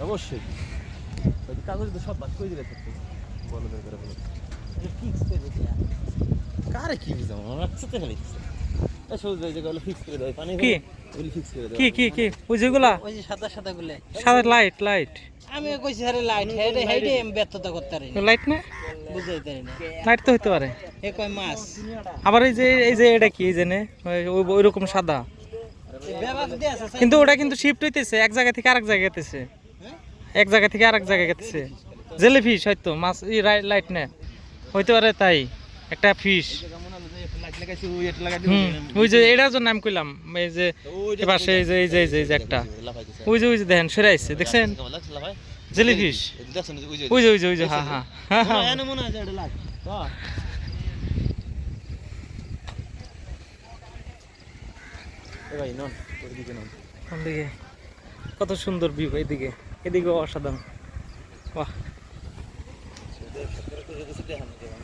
অবশ্যই কাগজ তো সব বাদ করে দিলে থাকতো বলো দরকার বলো ফিক্স করে দিতে কারে কি বুঝাবো আমার সাথে খালি সবুজ ভাই যেগুলো ফিক্স করে দেয় পানি কি ওগুলি ফিক্স করে দেয় কি ওই যেগুলা ওই যে সাদা সাদা গুলো সাদা লাইট আমি কইছি আরে লাইট হেডে হেডে আমি ব্যর্থতা করতে পারি না লাইট না বুঝাই পারি না লাইট তো হইতে পারে এ কয় মাছ আবার এই যে এটা কি জানে ওই রকম সাদা ব্যবহার দিয়ে আছে কিন্তু ওটা কিন্তু শিফট হইতেছে এক জায়গা থেকে আরেক জায়গায় যেতেছে এক জায়গা থেকে আরেক জায়গায় যেতেছে জেলিফিশ হয়তো মাছ লাইট না হইতে পারে তাই একটা ফিশ ওই যে এটার জন্য আমি কইলাম এই যে পাশে এই যে একটা ওই যে দেখেন সরে আসছে দেখছেন জেলিফিশ ওই যে হ্যাঁ মনে হয় এটা লাগ ভাই নন ওইদিকে নন কোন দিকে কত সুন্দর ভিউ এদিকে অসাধারণ বাহ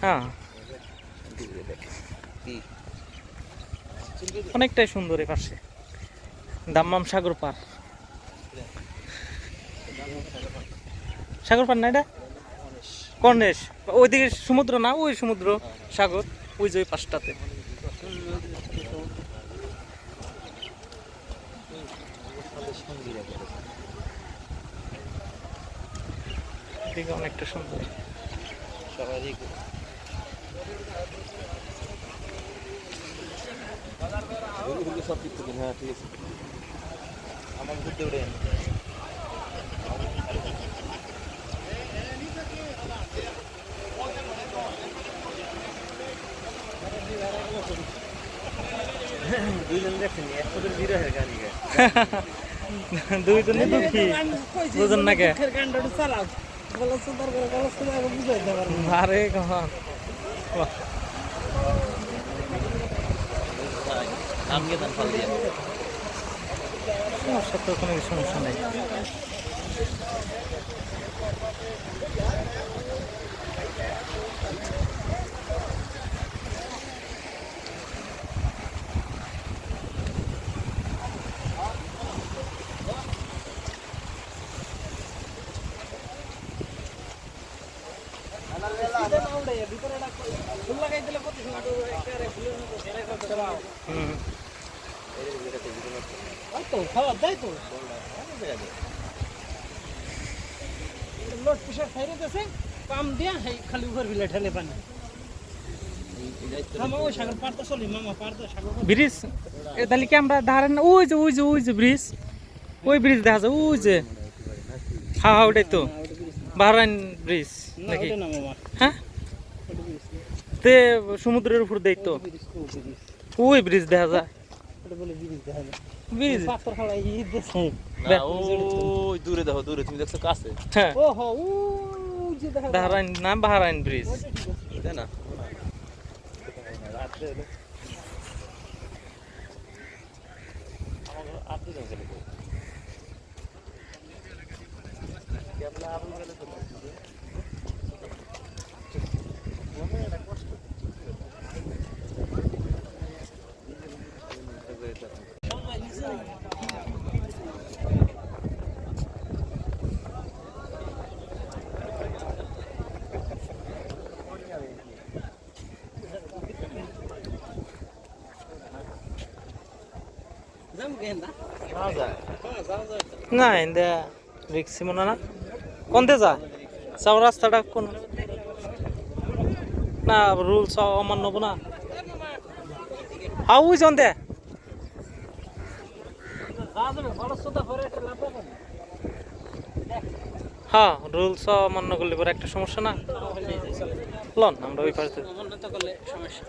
হ্যাঁ অনেকটাই সুন্দর এই পাশে দাম্মাম সাগর পার না এটা কর্নেশ ওইদিকে সমুদ্র না ওই সমুদ্র সাগর ওই যে ওই পাশটাতে এদিকে অনেকটা সুন্দর স্বাভাবিক সব ঠিক থাকে হ্যাঁ ঠিক আছে আমার ঘুরতে উঠে দুইজন দেখছেন একশোদের বিরহের গাড়ি দুইজনে দুঃখী বুঝুন না কে আরে কখন সমস্যা তো কোনো সমস্যা নেই পাম দিয়া খালি উপর ভিলে ঠেলে পানি ব্রিজ তাহলে কি আমরা ধারেন ওই যে ব্রিজ দেখা যায় ওই যে হ্যাঁ ওটাই তো বাহরাইন ব্রিজ নাকি হ্যাঁ তে সমুদ্রের উপর দেই তো ওই ব্রিজ দেখা যায় ব্রিজ ওই দূরে দেখো দূরে তুমি দেখছো কাছে হ্যাঁ ওহো বাহরাইন ব্রিজ তাই না না এন্দা রিক্সি মনে না কোনতে যা সব রাস্তাটা কোন না রুলস অমান্য না হাউ ইজ অন দে হ্যাঁ রুলস অমান্য করলে পরে একটা সমস্যা না লন আমরা ওই পাশে সমস্যা